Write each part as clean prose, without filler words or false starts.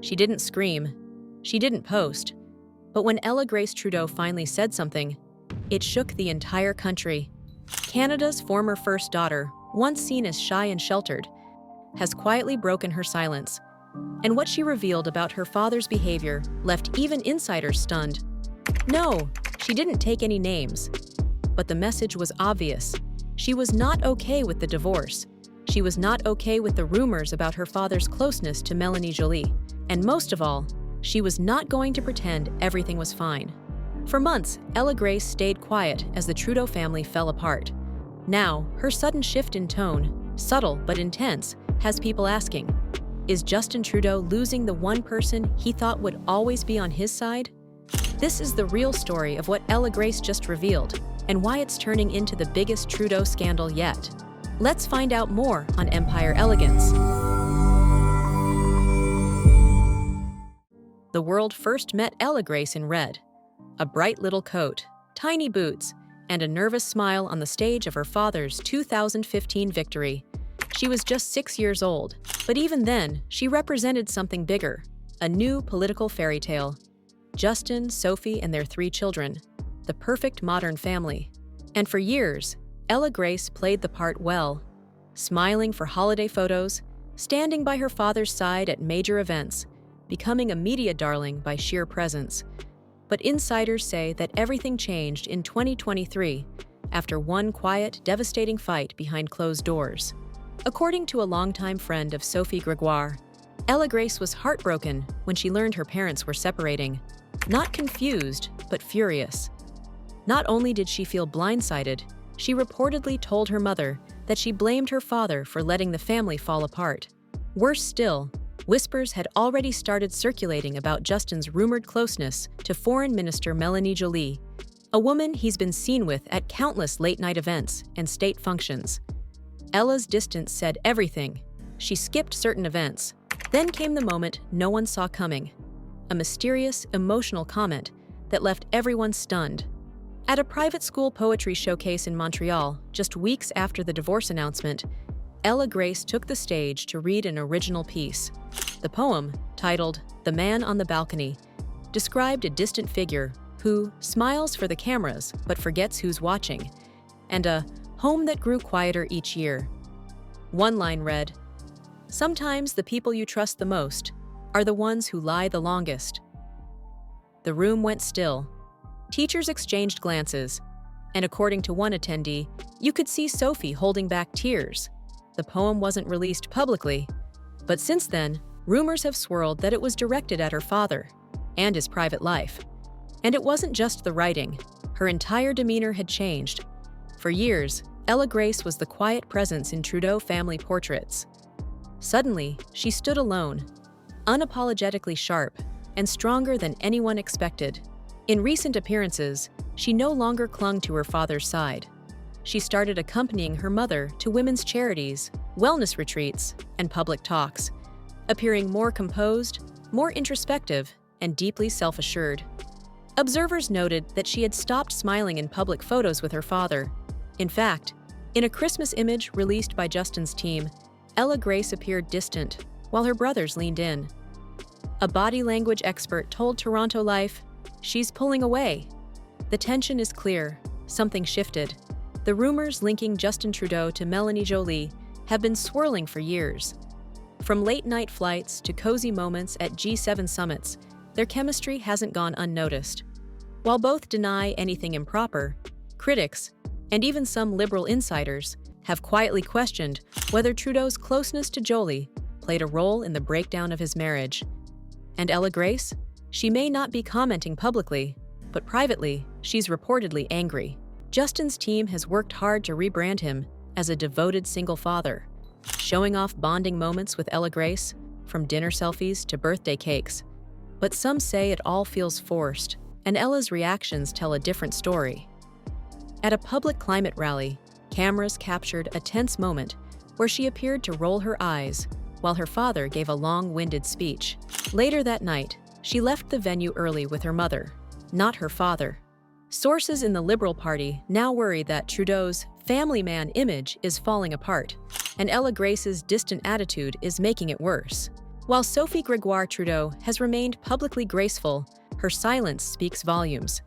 She didn't scream. She didn't post. But when Ella-Grace Trudeau finally said something, it shook the entire country. Canada's former first daughter, once seen as shy and sheltered, has quietly broken her silence. And what she revealed about her father's behavior left even insiders stunned. No, she didn't take any names. But the message was obvious. She was not okay with the divorce. She was not okay with the rumors about her father's closeness to Mélanie Joly. And most of all, she was not going to pretend everything was fine. For months, Ella-Grace stayed quiet as the Trudeau family fell apart. Now, her sudden shift in tone, subtle but intense, has people asking, is Justin Trudeau losing the one person he thought would always be on his side? This is the real story of what Ella-Grace just revealed, and why it's turning into the biggest Trudeau scandal yet. Let's find out more on Empire Elegance. The world first met Ella-Grace in red. A bright little coat, tiny boots, and a nervous smile on the stage of her father's 2015 victory. She was just 6 years old, but even then, she represented something bigger, a new political fairy tale. Justin, Sophie, and their 3 children, the perfect modern family. And for years, Ella-Grace played the part well, smiling for holiday photos, standing by her father's side at major events, becoming a media darling by sheer presence. But insiders say that everything changed in 2023 after one quiet, devastating fight behind closed doors. According to a longtime friend of Sophie Gregoire, Ella-Grace was heartbroken when she learned her parents were separating. Not confused, but furious. Not only did she feel blindsided, she reportedly told her mother that she blamed her father for letting the family fall apart. Worse still, whispers had already started circulating about Justin's rumored closeness to Foreign Minister Mélanie Joly, a woman he's been seen with at countless late-night events and state functions. Ella's distance said everything. She skipped certain events. Then came the moment no one saw coming. A mysterious, emotional comment that left everyone stunned. At a private school poetry showcase in Montreal, just weeks after the divorce announcement, Ella-Grace took the stage to read an original piece. The poem, titled "The Man on the Balcony," described a distant figure who smiles for the cameras but forgets who's watching, and a home that grew quieter each year. One line read, "Sometimes the people you trust the most are the ones who lie the longest." The room went still. Teachers exchanged glances, and according to one attendee, you could see Sophie holding back tears. The poem wasn't released publicly, but since then, rumors have swirled that it was directed at her father and his private life. And it wasn't just the writing. Her entire demeanor had changed. For years, Ella-Grace was the quiet presence in Trudeau family portraits. Suddenly, she stood alone, unapologetically sharp, and stronger than anyone expected. In recent appearances, she no longer clung to her father's side. She started accompanying her mother to women's charities, wellness retreats, and public talks, appearing more composed, more introspective, and deeply self-assured. Observers noted that she had stopped smiling in public photos with her father. In fact, in a Christmas image released by Justin's team, Ella-Grace appeared distant, while her brothers leaned in. A body language expert told Toronto Life, "She's pulling away." The tension is clear. Something shifted. The rumors linking Justin Trudeau to Mélanie Joly have been swirling for years. From late-night flights to cozy moments at G7 summits, their chemistry hasn't gone unnoticed. While both deny anything improper, critics, and even some liberal insiders, have quietly questioned whether Trudeau's closeness to Joly played a role in the breakdown of his marriage. And Ella-Grace? She may not be commenting publicly, but privately, she's reportedly angry. Justin's team has worked hard to rebrand him as a devoted single father, showing off bonding moments with Ella-Grace, from dinner selfies to birthday cakes. But some say it all feels forced, and Ella's reactions tell a different story. At a public climate rally, cameras captured a tense moment where she appeared to roll her eyes while her father gave a long-winded speech. Later that night, she left the venue early with her mother, not her father. Sources in the Liberal Party now worry that Trudeau's family man image is falling apart, and Ella-Grace's distant attitude is making it worse. While Sophie Gregoire Trudeau has remained publicly graceful, her silence speaks volumes.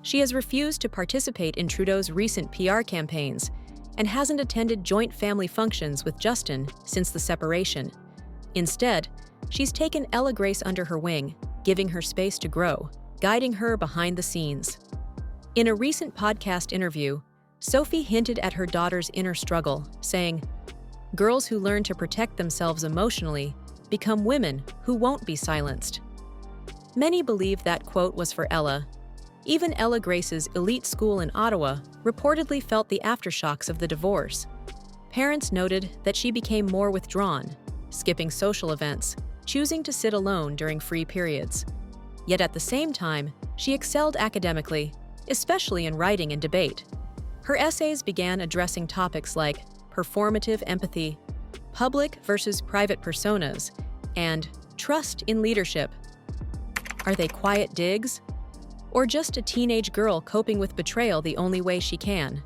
She has refused to participate in Trudeau's recent PR campaigns and hasn't attended joint family functions with Justin since the separation. Instead, she's taken Ella-Grace under her wing, giving her space to grow, guiding her behind the scenes. In a recent podcast interview, Sophie hinted at her daughter's inner struggle, saying, "Girls who learn to protect themselves emotionally become women who won't be silenced." Many believe that quote was for Ella. Even Ella-Grace's elite school in Ottawa reportedly felt the aftershocks of the divorce. Parents noted that she became more withdrawn, skipping social events, choosing to sit alone during free periods. Yet at the same time, she excelled academically, especially in writing and debate. Her essays began addressing topics like performative empathy, public versus private personas, and trust in leadership. Are they quiet digs? Or just a teenage girl coping with betrayal the only way she can?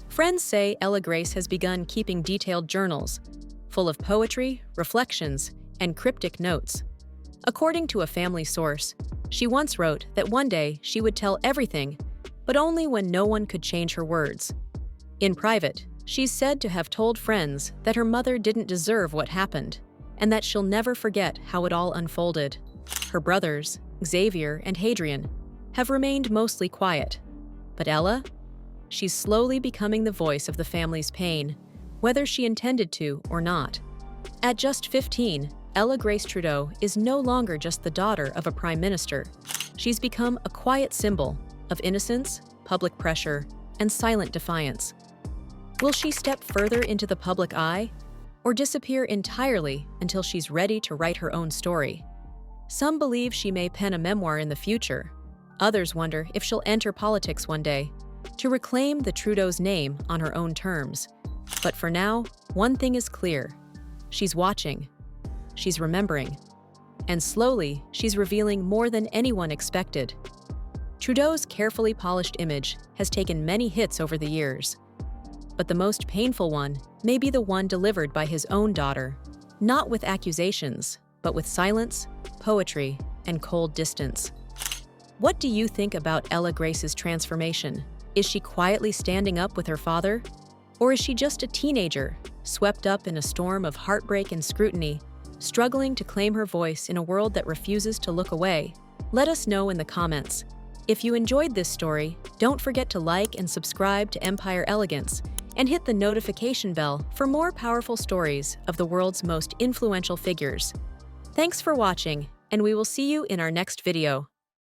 Friends say Ella-Grace has begun keeping detailed journals, full of poetry, reflections, and cryptic notes. According to a family source, she once wrote that one day she would tell everything, but only when no one could change her words. In private, she's said to have told friends that her mother didn't deserve what happened, and that she'll never forget how it all unfolded. Her brothers, Xavier and Hadrian, have remained mostly quiet. But Ella? She's slowly becoming the voice of the family's pain, whether she intended to or not. At just 15, Ella-Grace Trudeau is no longer just the daughter of a prime minister. She's become a quiet symbol of innocence, public pressure, and silent defiance. Will she step further into the public eye, or disappear entirely until she's ready to write her own story? Some believe she may pen a memoir in the future. Others wonder if she'll enter politics one day, to reclaim the Trudeau's name on her own terms. But for now, one thing is clear. She's watching. She's remembering. And slowly, she's revealing more than anyone expected. Trudeau's carefully polished image has taken many hits over the years. But the most painful one may be the one delivered by his own daughter, not with accusations, but with silence, poetry, and cold distance. What do you think about Ella-Grace's transformation? Is she quietly standing up with her father? Or is she just a teenager, swept up in a storm of heartbreak and scrutiny, struggling to claim her voice in a world that refuses to look away? Let us know in the comments. If you enjoyed this story, don't forget to like and subscribe to Empire Elegance and hit the notification bell for more powerful stories of the world's most influential figures. Thanks for watching, and we will see you in our next video.